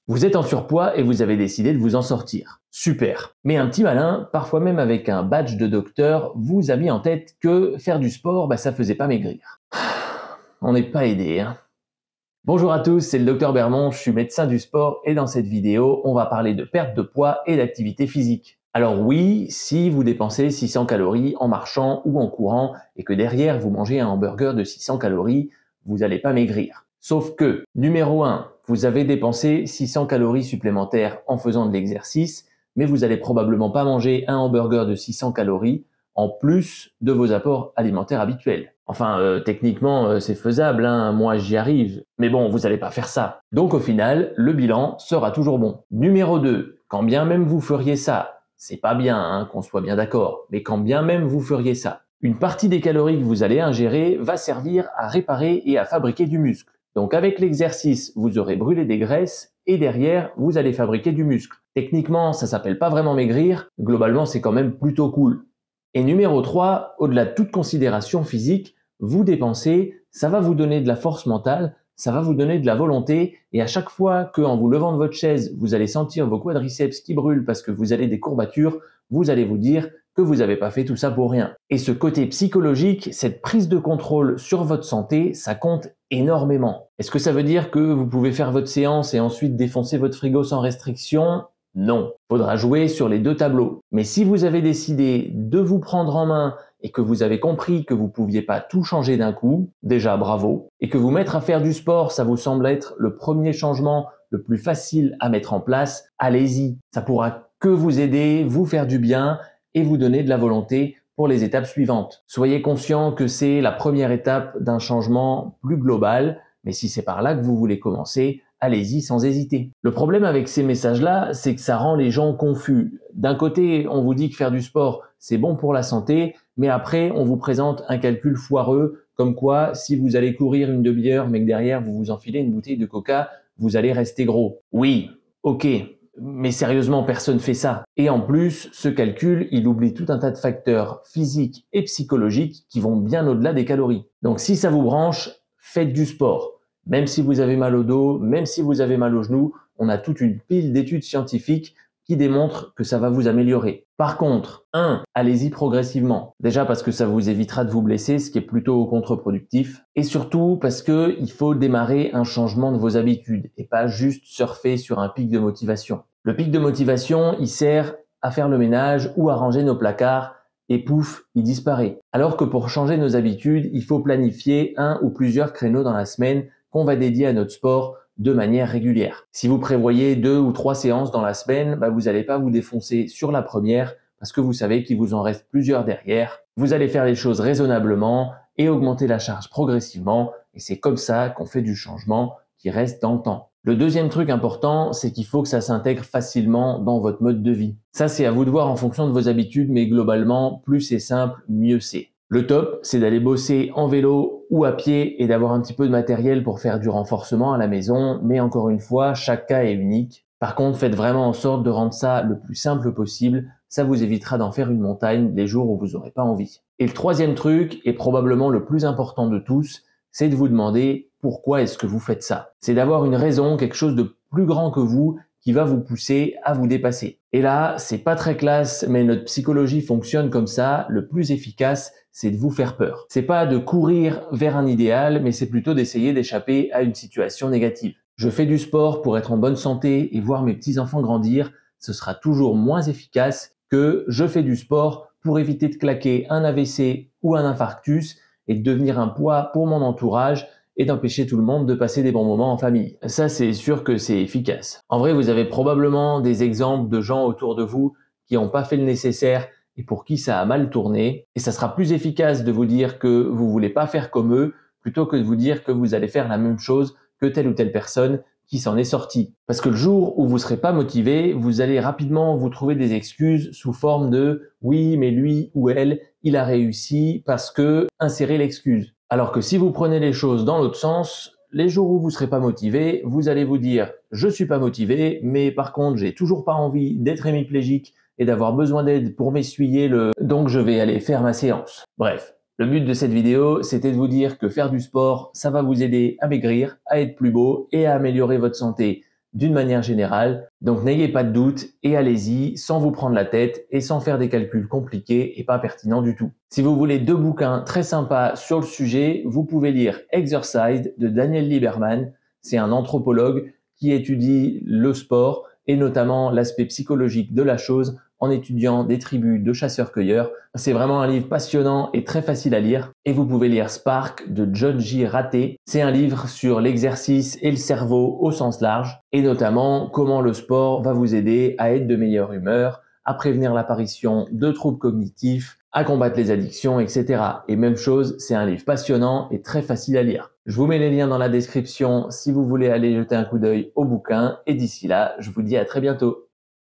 Vous êtes en surpoids et vous avez décidé de vous en sortir. Super. Mais un petit malin, parfois même avec un badge de docteur, vous a mis en tête que faire du sport, ça faisait pas maigrir. On n'est pas aidé, hein. Bonjour à tous, c'est le docteur Bermond, je suis médecin du sport et dans cette vidéo, on va parler de perte de poids et d'activité physique. Alors oui, si vous dépensez 600 calories en marchant ou en courant et que derrière vous mangez un hamburger de 600 calories, vous n'allez pas maigrir. Sauf que, numéro 1, vous avez dépensé 600 calories supplémentaires en faisant de l'exercice, mais vous n'allez probablement pas manger un hamburger de 600 calories en plus de vos apports alimentaires habituels. Enfin, techniquement, c'est faisable, hein, moi j'y arrive, mais bon, vous n'allez pas faire ça. Donc au final, le bilan sera toujours bon. Numéro 2, quand bien même vous feriez ça, c'est pas bien, hein, qu'on soit bien d'accord, mais quand bien même vous feriez ça, une partie des calories que vous allez ingérer va servir à réparer et à fabriquer du muscle. Donc avec l'exercice, vous aurez brûlé des graisses et derrière, vous allez fabriquer du muscle. Techniquement, ça s'appelle pas vraiment maigrir, globalement c'est quand même plutôt cool. Et numéro 3, au-delà de toute considération physique, vous dépensez, ça va vous donner de la force mentale, ça va vous donner de la volonté et à chaque fois qu'en vous levant de votre chaise, vous allez sentir vos quadriceps qui brûlent parce que vous avez des courbatures, vous allez vous dire que vous n'avez pas fait tout ça pour rien. Et ce côté psychologique, cette prise de contrôle sur votre santé, ça compte énormément. Est-ce que ça veut dire que vous pouvez faire votre séance et ensuite défoncer votre frigo sans restriction ? Non. Faudra jouer sur les deux tableaux. Mais si vous avez décidé de vous prendre en main et que vous avez compris que vous pouviez pas tout changer d'un coup, déjà bravo, et que vous mettre à faire du sport, ça vous semble être le premier changement le plus facile à mettre en place, allez-y. Ça pourra que vous aider, vous faire du bien et vous donner de la volonté pour les étapes suivantes. Soyez conscient que c'est la première étape d'un changement plus global, mais si c'est par là que vous voulez commencer, allez-y sans hésiter. Le problème avec ces messages-là, c'est que ça rend les gens confus. D'un côté, on vous dit que faire du sport, c'est bon pour la santé, mais après, on vous présente un calcul foireux, comme quoi, si vous allez courir une demi-heure, mais que derrière, vous vous enfilez une bouteille de coca, vous allez rester gros. Oui, ok. Mais sérieusement, personne fait ça. Et en plus, ce calcul, il oublie tout un tas de facteurs physiques et psychologiques qui vont bien au-delà des calories. Donc si ça vous branche, faites du sport. Même si vous avez mal au dos, même si vous avez mal aux genoux, on a toute une pile d'études scientifiques qui démontrent que ça va vous améliorer. Par contre, allez-y progressivement. Déjà parce que ça vous évitera de vous blesser, ce qui est plutôt contre-productif. Et surtout parce que il faut démarrer un changement de vos habitudes et pas juste surfer sur un pic de motivation. Le pic de motivation, il sert à faire le ménage ou à ranger nos placards et pouf, il disparaît. Alors que pour changer nos habitudes, il faut planifier un ou plusieurs créneaux dans la semaine qu'on va dédier à notre sport de manière régulière. Si vous prévoyez 2 ou 3 séances dans la semaine, vous n'allez pas vous défoncer sur la première parce que vous savez qu'il vous en reste plusieurs derrière. Vous allez faire les choses raisonnablement et augmenter la charge progressivement et c'est comme ça qu'on fait du changement qui reste dans le temps. Le deuxième truc important, c'est qu'il faut que ça s'intègre facilement dans votre mode de vie. Ça, c'est à vous de voir en fonction de vos habitudes, mais globalement, plus c'est simple, mieux c'est. Le top, c'est d'aller bosser en vélo ou à pied et d'avoir un petit peu de matériel pour faire du renforcement à la maison, mais encore une fois, chaque cas est unique. Par contre, faites vraiment en sorte de rendre ça le plus simple possible, ça vous évitera d'en faire une montagne les jours où vous n'aurez pas envie. Et le troisième truc, et probablement le plus important de tous, c'est de vous demander pourquoi est-ce que vous faites ça. C'est d'avoir une raison, quelque chose de plus grand que vous qui va vous pousser à vous dépasser. Et là, c'est pas très classe, mais notre psychologie fonctionne comme ça. Le plus efficace, c'est de vous faire peur. C'est pas de courir vers un idéal, mais c'est plutôt d'essayer d'échapper à une situation négative. Je fais du sport pour être en bonne santé et voir mes petits-enfants grandir. Ce sera toujours moins efficace que je fais du sport pour éviter de claquer un AVC ou un infarctus et de devenir un poids pour mon entourage et d'empêcher tout le monde de passer des bons moments en famille. Ça, c'est sûr que c'est efficace. En vrai, vous avez probablement des exemples de gens autour de vous qui n'ont pas fait le nécessaire et pour qui ça a mal tourné. Et ça sera plus efficace de vous dire que vous voulez pas faire comme eux plutôt que de vous dire que vous allez faire la même chose que telle ou telle personne qui s'en est sortie. Parce que le jour où vous serez pas motivé, vous allez rapidement vous trouver des excuses sous forme de « oui, mais lui ou elle, il a réussi parce que… » insérez l'excuse. Alors que si vous prenez les choses dans l'autre sens, les jours où vous serez pas motivé, vous allez vous dire « je suis pas motivé, mais par contre j'ai toujours pas envie d'être hémiplégique et d'avoir besoin d'aide pour m'essuyer donc je vais aller faire ma séance ». Bref. Le but de cette vidéo, c'était de vous dire que faire du sport, ça va vous aider à maigrir, à être plus beau et à améliorer votre santé d'une manière générale. Donc n'ayez pas de doute et allez-y sans vous prendre la tête et sans faire des calculs compliqués et pas pertinents du tout. Si vous voulez 2 bouquins très sympas sur le sujet, vous pouvez lire Exercise de Daniel Lieberman. C'est un anthropologue qui étudie le sport et notamment l'aspect psychologique de la chose en étudiant des tribus de chasseurs-cueilleurs. C'est vraiment un livre passionnant et très facile à lire. Et vous pouvez lire Spark de John J. Ratté. C'est un livre sur l'exercice et le cerveau au sens large et notamment comment le sport va vous aider à être de meilleure humeur, à prévenir l'apparition de troubles cognitifs, à combattre les addictions, etc. Et même chose, c'est un livre passionnant et très facile à lire. Je vous mets les liens dans la description si vous voulez aller jeter un coup d'œil au bouquin et d'ici là, je vous dis à très bientôt.